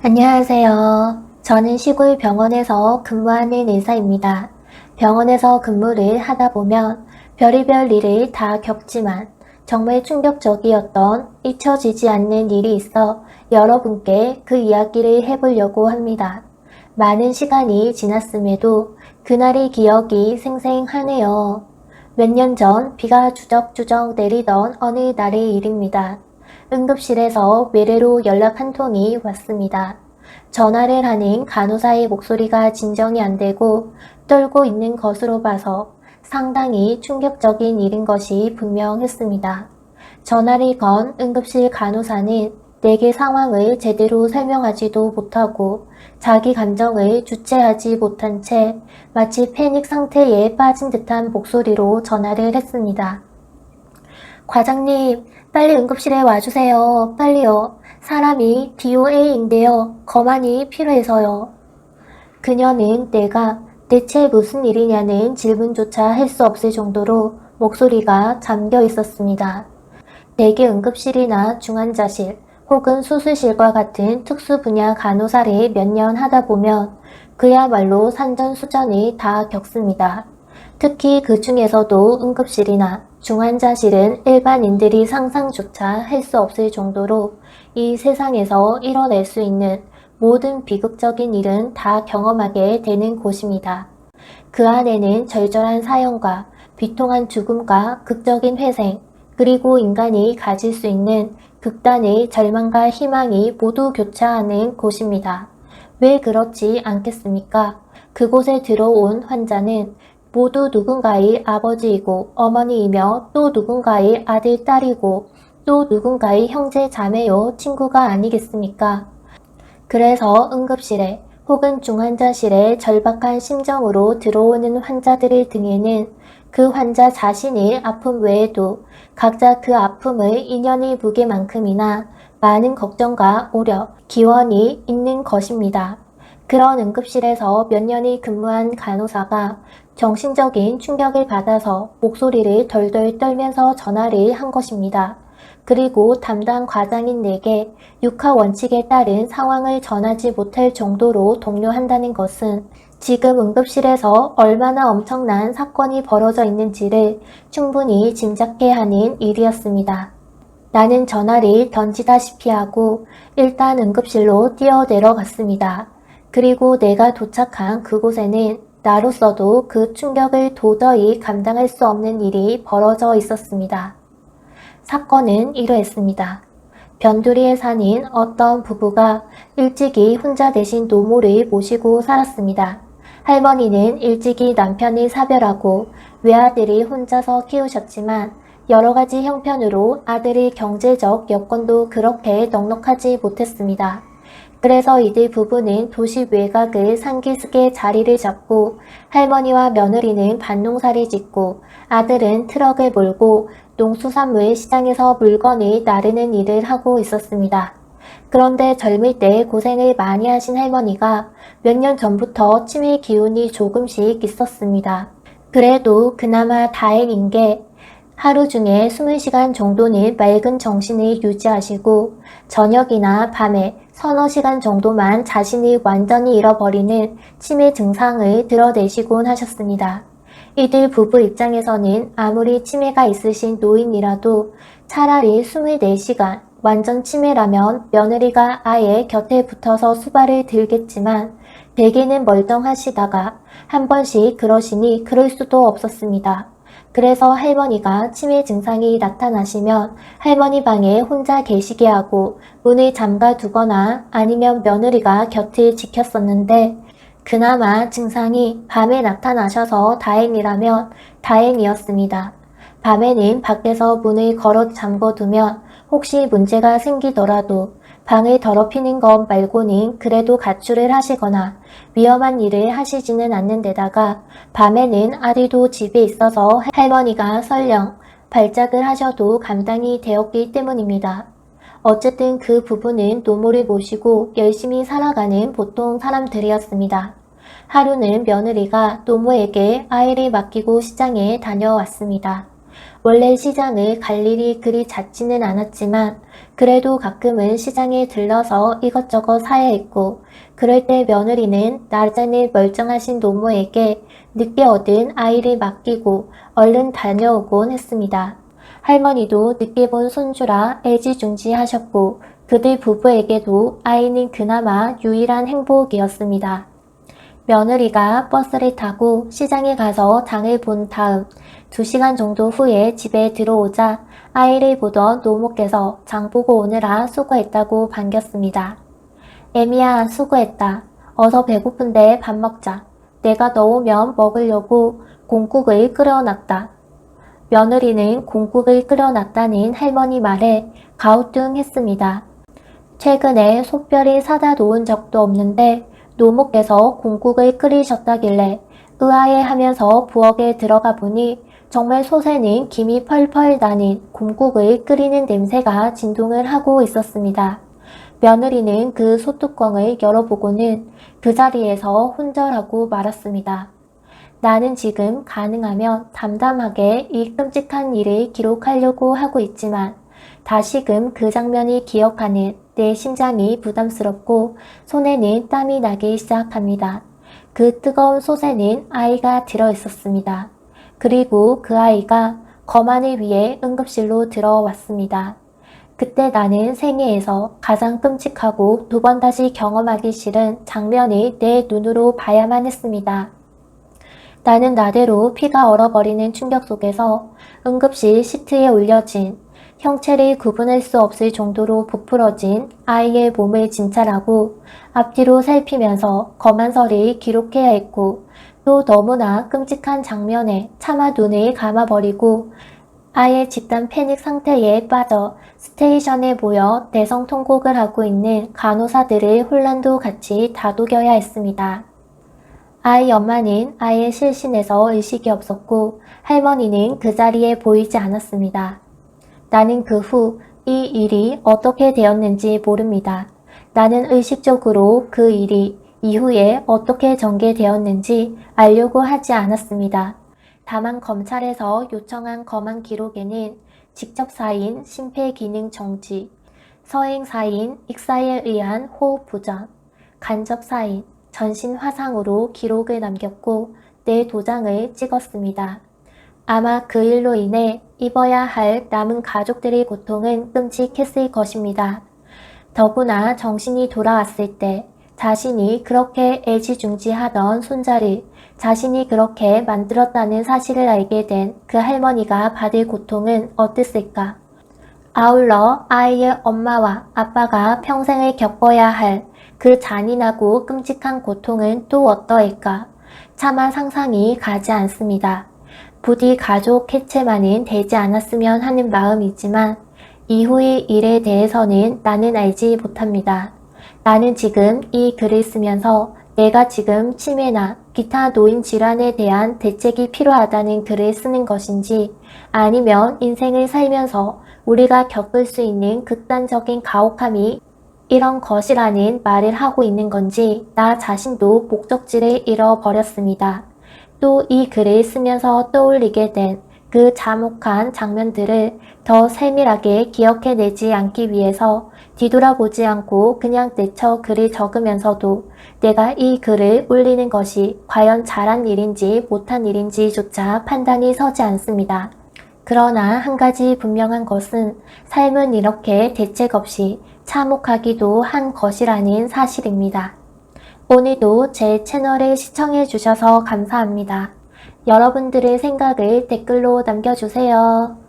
안녕하세요. 저는 시골 병원에서 근무하는 의사입니다. 병원에서 근무를 하다 보면 별의별 일을 다 겪지만 정말 충격적이었던 잊혀지지 않는 일이 있어 여러분께 그 이야기를 해보려고 합니다. 많은 시간이 지났음에도 그날의 기억이 생생하네요. 몇 년 전 비가 주적주적 내리던 어느 날의 일입니다. 응급실에서 외래로 연락 한 통이 왔습니다. 전화를 하는 간호사의 목소리가 진정이 안 되고 떨고 있는 것으로 봐서 상당히 충격적인 일인 것이 분명했습니다. 전화를 건 응급실 간호사는 내게 상황을 제대로 설명하지도 못하고 자기 감정을 주체하지 못한 채 마치 패닉 상태에 빠진 듯한 목소리로 전화를 했습니다. 과장님, 빨리 응급실에 와주세요. 빨리요. 사람이 DOA인데요. 거만이 필요해서요. 그녀는 내가 대체 무슨 일이냐는 질문조차 할 수 없을 정도로 목소리가 잠겨 있었습니다. 대개 응급실이나 중환자실 혹은 수술실과 같은 특수 분야 간호사를 몇 년 하다 보면 그야말로 산전수전을 다 겪습니다. 특히 그 중에서도 응급실이나 중환자실은 일반인들이 상상조차 할 수 없을 정도로 이 세상에서 일어날 수 있는 모든 비극적인 일은 다 경험하게 되는 곳입니다. 그 안에는 절절한 사연과 비통한 죽음과 극적인 회생, 그리고 인간이 가질 수 있는 극단의 절망과 희망이 모두 교차하는 곳입니다. 왜 그렇지 않겠습니까? 그곳에 들어온 환자는 모두 누군가의 아버지이고 어머니이며 또 누군가의 아들, 딸이고 또 누군가의 형제, 자매요, 친구가 아니겠습니까? 그래서 응급실에 혹은 중환자실에 절박한 심정으로 들어오는 환자들의 등에는 그 환자 자신의 아픔 외에도 각자 그 아픔을 인연의 무게만큼이나 많은 걱정과 우려, 기원이 있는 것입니다. 그런 응급실에서 몇 년이 근무한 간호사가 정신적인 충격을 받아서 목소리를 덜덜 떨면서 전화를 한 것입니다. 그리고 담당 과장인 내게 육하 원칙에 따른 상황을 전하지 못할 정도로 독려한다는 것은 지금 응급실에서 얼마나 엄청난 사건이 벌어져 있는지를 충분히 짐작케 하는 일이었습니다. 나는 전화를 던지다시피 하고 일단 응급실로 뛰어내려갔습니다. 그리고 내가 도착한 그곳에는 나로서도 그 충격을 도저히 감당할 수 없는 일이 벌어져 있었습니다. 사건은 이러했습니다. 변두리에 사는 어떤 부부가 일찍이 혼자 되신 노모를 모시고 살았습니다. 할머니는 일찍이 남편을 사별하고 외아들이 혼자서 키우셨지만 여러 가지 형편으로 아들의 경제적 여건도 그렇게 넉넉하지 못했습니다. 그래서 이들 부부는 도시 외곽을 상기스게 자리를 잡고 할머니와 며느리는 밭농사를 짓고 아들은 트럭을 몰고 농수산물 시장에서 물건을 나르는 일을 하고 있었습니다. 그런데 젊을 때 고생을 많이 하신 할머니가 몇 년 전부터 치매 기운이 조금씩 있었습니다. 그래도 그나마 다행인 게 하루 중에 20시간 정도는 맑은 정신을 유지하시고 저녁이나 밤에 서너 시간 정도만 자신이 완전히 잃어버리는 치매 증상을 드러내시곤 하셨습니다. 이들 부부 입장에서는 아무리 치매가 있으신 노인이라도 차라리 24시간 완전 치매라면 며느리가 아예 곁에 붙어서 수발을 들겠지만 대개는 멀쩡하시다가 한 번씩 그러시니 그럴 수도 없었습니다. 그래서 할머니가 치매 증상이 나타나시면 할머니 방에 혼자 계시게 하고 문을 잠가 두거나 아니면 며느리가 곁을 지켰었는데 그나마 증상이 밤에 나타나셔서 다행이라면 다행이었습니다. 밤에는 밖에서 문을 걸어 잠궈두면 혹시 문제가 생기더라도 방을 더럽히는 것 말고는 그래도 가출을 하시거나 위험한 일을 하시지는 않는 데다가 밤에는 아들도 집에 있어서 할머니가 설령 발작을 하셔도 감당이 되었기 때문입니다. 어쨌든 그 부부는 노모를 모시고 열심히 살아가는 보통 사람들이었습니다. 하루는 며느리가 노모에게 아이를 맡기고 시장에 다녀왔습니다. 원래 시장을 갈 일이 그리 잦지는 않았지만 그래도 가끔은 시장에 들러서 이것저것 사야 했고, 그럴 때 며느리는 낮에는 멀쩡하신 노모에게 늦게 얻은 아이를 맡기고 얼른 다녀오곤 했습니다. 할머니도 늦게 본 손주라 애지중지하셨고 그들 부부에게도 아이는 그나마 유일한 행복이었습니다. 며느리가 버스를 타고 시장에 가서 장을 본 다음 2시간 정도 후에 집에 들어오자 아이를 보던 노모께서 장 보고 오느라 수고했다고 반겼습니다. 애미야, 수고했다. 어서 배고픈데 밥 먹자. 내가 너 오면 먹으려고 공국을 끓여놨다. 며느리는 공국을 끓여놨다는 할머니 말에 가우뚱했습니다. 최근에 속별이 사다 놓은 적도 없는데 노모께서 공국을 끓이셨다길래 의아해하면서 부엌에 들어가 보니 정말 솥에는 김이 펄펄 나는 공국을 끓이는 냄새가 진동을 하고 있었습니다. 며느리는 그 솥뚜껑을 열어보고는 그 자리에서 혼절하고 말았습니다. 나는 지금 가능하면 담담하게 이 끔찍한 일을 기록하려고 하고 있지만 다시금 그 장면이 기억하는 내 심장이 부담스럽고 손에는 땀이 나기 시작합니다. 그 뜨거운 솥에는 아이가 들어있었습니다. 그리고 그 아이가 거만을 위해 응급실로 들어왔습니다. 그때 나는 생애에서 가장 끔찍하고 2번 다시 경험하기 싫은 장면을 내 눈으로 봐야만 했습니다. 나는 나대로 피가 얼어버리는 충격 속에서 응급실 시트에 올려진 형체를 구분할 수 없을 정도로 부풀어진 아이의 몸을 진찰하고 앞뒤로 살피면서 거만설을 기록해야 했고 또 너무나 끔찍한 장면에 차마 눈을 감아버리고 아예 집단 패닉 상태에 빠져 스테이션에 모여 대성통곡을 하고 있는 간호사들의 혼란도 같이 다독여야 했습니다. 아이 엄마는 아예 실신해서 의식이 없었고 할머니는 그 자리에 보이지 않았습니다. 나는 그 후 이 일이 어떻게 되었는지 모릅니다. 나는 의식적으로 그 일이 이후에 어떻게 전개되었는지 알려고 하지 않았습니다. 다만 검찰에서 요청한 검안 기록에는 직접사인 심폐기능 정지, 서행사인 익사에 의한 호흡 부전, 간접사인 전신 화상으로 기록을 남겼고 내 도장을 찍었습니다. 아마 그 일로 인해 입어야 할 남은 가족들의 고통은 끔찍했을 것입니다. 더구나 정신이 돌아왔을 때 자신이 그렇게 애지중지하던 손자를 자신이 그렇게 만들었다는 사실을 알게 된 그 할머니가 받을 고통은 어땠을까? 아울러 아이의 엄마와 아빠가 평생을 겪어야 할 그 잔인하고 끔찍한 고통은 또 어떠할까? 차마 상상이 가지 않습니다. 부디 가족 해체만은 되지 않았으면 하는 마음이지만 이후의 일에 대해서는 나는 알지 못합니다. 나는 지금 이 글을 쓰면서 내가 지금 치매나 기타 노인 질환에 대한 대책이 필요하다는 글을 쓰는 것인지 아니면 인생을 살면서 우리가 겪을 수 있는 극단적인 가혹함이 이런 것이라는 말을 하고 있는 건지 나 자신도 목적지를 잃어버렸습니다. 또 이 글을 쓰면서 떠올리게 된 그 참혹한 장면들을 더 세밀하게 기억해내지 않기 위해서 뒤돌아보지 않고 그냥 내쳐 글을 적으면서도 내가 이 글을 올리는 것이 과연 잘한 일인지 못한 일인지조차 판단이 서지 않습니다. 그러나 한 가지 분명한 것은 삶은 이렇게 대책 없이 참혹하기도 한 것이라는 사실입니다. 오늘도 제 채널을 시청해 주셔서 감사합니다. 여러분들의 생각을 댓글로 남겨주세요.